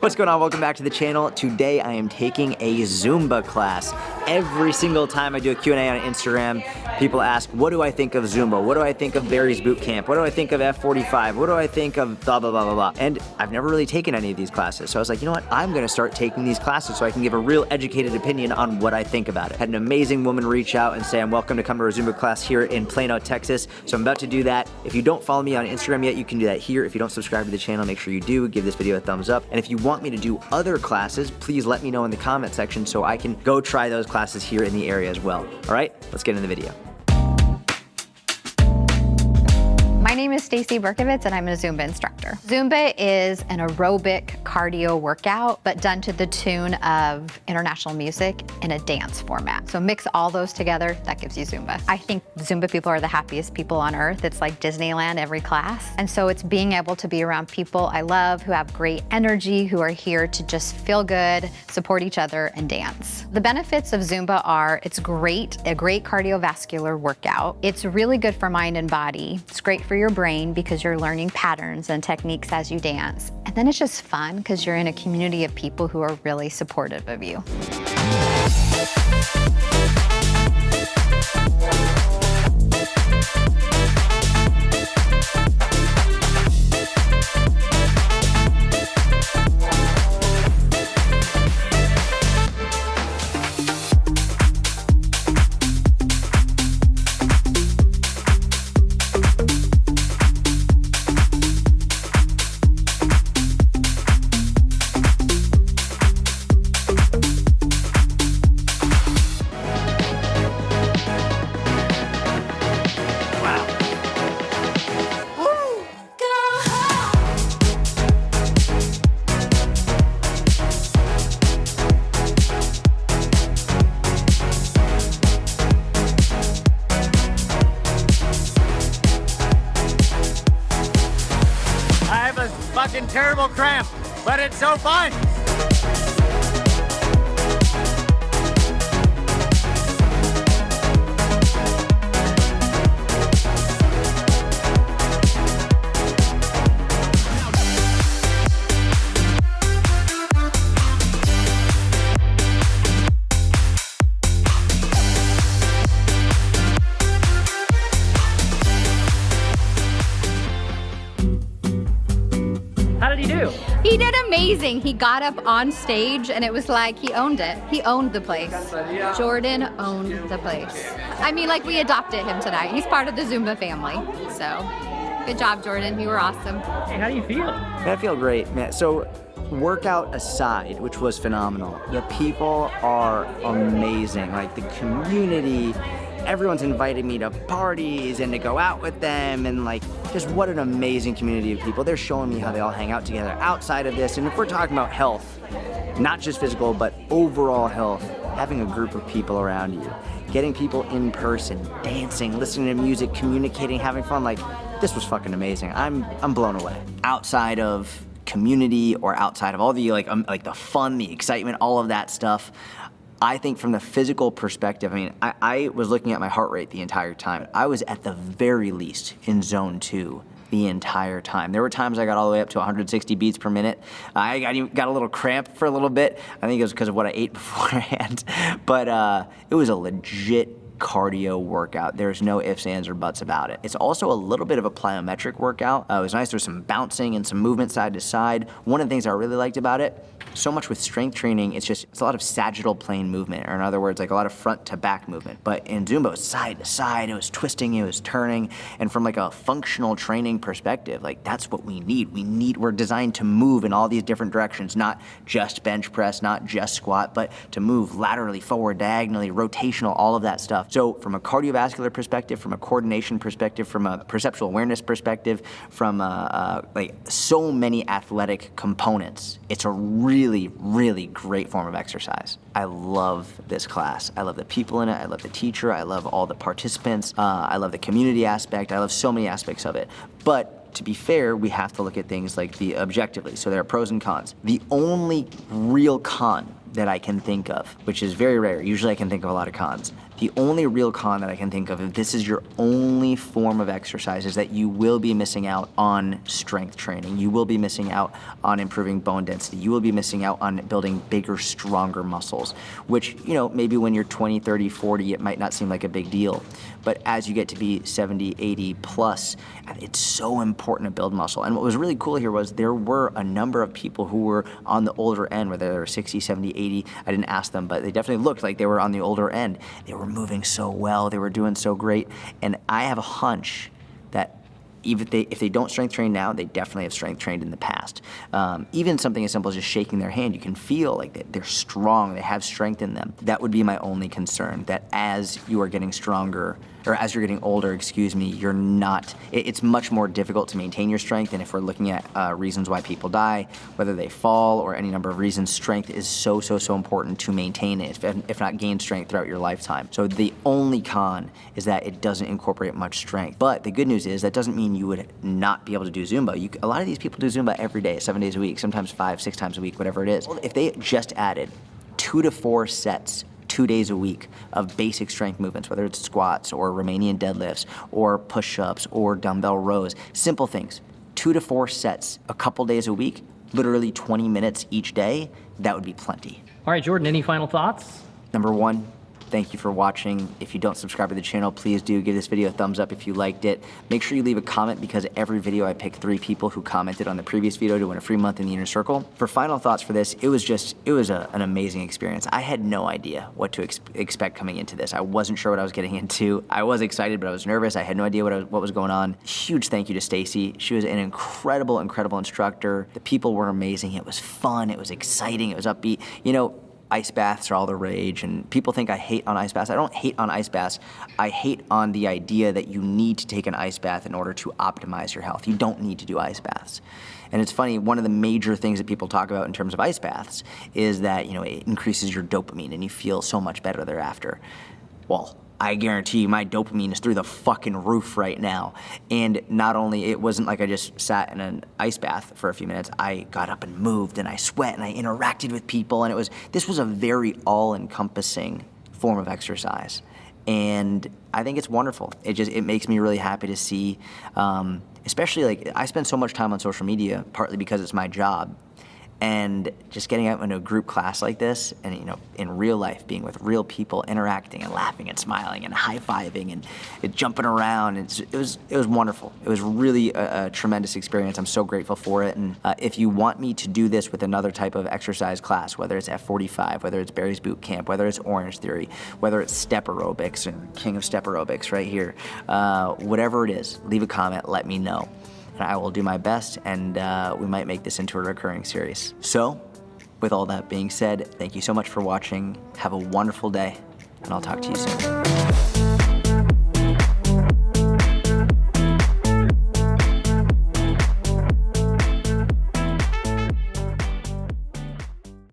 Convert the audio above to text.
What's going on? Welcome back to the channel. Today I am taking a Zumba class. Every single time I do a Q&A on Instagram, people ask, what do I think of Zumba? What do I think of Barry's Boot Camp? What do I think of F45? What do I think of blah, blah, blah, blah, blah? And I've never really taken any of these classes. So I was like, you know what? I'm gonna start taking these classes so I can give a real educated opinion on what I think about it. Had an amazing woman reach out and say, I'm welcome to come to a Zumba class here in Plano, Texas. So I'm about to do that. If you don't follow me on Instagram yet, you can do that here. If you don't subscribe to the channel, make sure you do. Give this video a thumbs up. And if you want me to do other classes, please let me know in the comment section so I can go try those classes here in the area as well. All right, let's get into the video. My name is Stacy Berkovitz and I'm a Zumba instructor. Zumba is an aerobic cardio workout, but done to the tune of international music in a dance format. So mix all those together, that gives you Zumba. I think Zumba people are the happiest people on earth. It's like Disneyland every class. And so it's being able to be around people I love, who have great energy, who are here to just feel good, support each other, and dance. The benefits of Zumba are, it's great, a great cardiovascular workout. It's really good for mind and body. It's great for your brain because you're learning patterns and techniques as you dance. And then it's just fun because you're in a community of people who are really supportive of you. Fucking terrible cramp, but it's so fun. How did he do? He did amazing. He got up on stage and it was like he owned it. He owned the place. Jordan owned the place. I mean, like, we adopted him tonight. He's part of the Zumba family. So good job, Jordan. You were awesome. Hey, how do you feel? I feel great, man. So workout aside, which was phenomenal, the people are amazing. Like, the community, everyone's invited me to parties and to go out with them, and like, just what an amazing community of people. They're showing me how they all hang out together outside of this. And if we're talking about health, not just physical, but overall health, having a group of people around you, getting people in person, dancing, listening to music, communicating, having fun, like, this was fucking amazing. I'm blown away. Outside of community or outside of all the like the fun, the excitement, all of that stuff, I think from the physical perspective, I mean, I was looking at my heart rate the entire time. I was at the very least in zone 2 the entire time. There were times I got all the way up to 160 beats per minute. I got a little cramp for a little bit. I think it was because of what I ate beforehand. But it was a legit cardio workout. There's no ifs, ands, or buts about it. It's also a little bit of a plyometric workout. It was nice. There's some bouncing and some movement side to side. One of the things I really liked about it, so much with strength training, it's a lot of sagittal plane movement, or in other words, like a lot of front to back movement. But in Zumba, it was side to side, it was twisting, it was turning, and from like a functional training perspective, like, that's what we need. We're designed to move in all these different directions, not just bench press, not just squat, but to move laterally, forward, diagonally, rotational, all of that stuff. So from a cardiovascular perspective, from a coordination perspective, from a perceptual awareness perspective, from like so many athletic components, it's a really, really great form of exercise. I love this class. I love the people in it. I love the teacher. I love all the participants. I love the community aspect. I love so many aspects of it. But to be fair, we have to look at things like the objectively. So there are pros and cons. The only real con that I can think of, which is very rare, usually I can think of a lot of cons, The only real con that I can think of, if this is your only form of exercise, is that you will be missing out on strength training. You will be missing out on improving bone density. You will be missing out on building bigger, stronger muscles, which, you know, maybe when you're 20, 30, 40, it might not seem like a big deal. But as you get to be 70, 80 plus, it's so important to build muscle. And what was really cool here was there were a number of people who were on the older end, whether they were 60, 70, 80. I didn't ask them, but they definitely looked like they were on the older end. They were moving so well. They were doing so great. And I have a hunch that even if they don't strength train now, they definitely have strength trained in the past. Even something as simple as just shaking their hand, you can feel like they're strong, they have strength in them. That would be my only concern, that as you are getting stronger, or as you're getting older, excuse me, you're not, it's much more difficult to maintain your strength. And if we're looking at reasons why people die, whether they fall or any number of reasons, strength is so important to maintain it, if not gain strength throughout your lifetime. So the only con is that it doesn't incorporate much strength. But the good news is that doesn't mean you would not be able to do Zumba. A lot of these people do Zumba every day, 7 days a week, sometimes 5, 6 times a week, whatever it is. If they just added 2 to 4 sets 2 days a week of basic strength movements, whether it's squats or Romanian deadlifts or push-ups or dumbbell rows, simple things, 2 to 4 sets a couple days a week, literally 20 minutes each day, that would be plenty. All right, Jordan, any final thoughts? Number one, thank you for watching. If you don't subscribe to the channel, please do. Give this video a thumbs up if you liked it. Make sure you leave a comment, because every video I pick 3 people who commented on the previous video to win a free month in the Inner Circle. For final thoughts for this, it was an amazing experience. I had no idea what to expect coming into this. I wasn't sure what I was getting into. I was excited, but I was nervous. I had no idea what was going on. Huge thank you to Stacy. She was an incredible instructor. The people were amazing. It was fun. It was exciting. It was upbeat. You know, ice baths are all the rage, and people think I hate on ice baths. I don't hate on ice baths. I hate on the idea that you need to take an ice bath in order to optimize your health. You don't need to do ice baths. And it's funny, one of the major things that people talk about in terms of ice baths is that, you know, it increases your dopamine and you feel so much better thereafter. Well, I guarantee you my dopamine is through the fucking roof right now. And not only, it wasn't like I just sat in an ice bath for a few minutes. I got up and moved and I sweat and I interacted with people, and this was a very all-encompassing form of exercise. And I think it's wonderful. It makes me really happy to see, especially like I spend so much time on social media, partly because it's my job. And just getting out into a group class like this, and, you know, in real life, being with real people, interacting and laughing and smiling and high-fiving and jumping around, it was wonderful. It was really a tremendous experience. I'm so grateful for it. And if you want me to do this with another type of exercise class, whether it's F45, whether it's Barry's Boot Camp, whether it's Orange Theory, whether it's step aerobics, and King of Step Aerobics right here, whatever it is, leave a comment, let me know. And I will do my best, and we might make this into a recurring series. So, with all that being said, thank you so much for watching. Have a wonderful day, and I'll talk to you soon.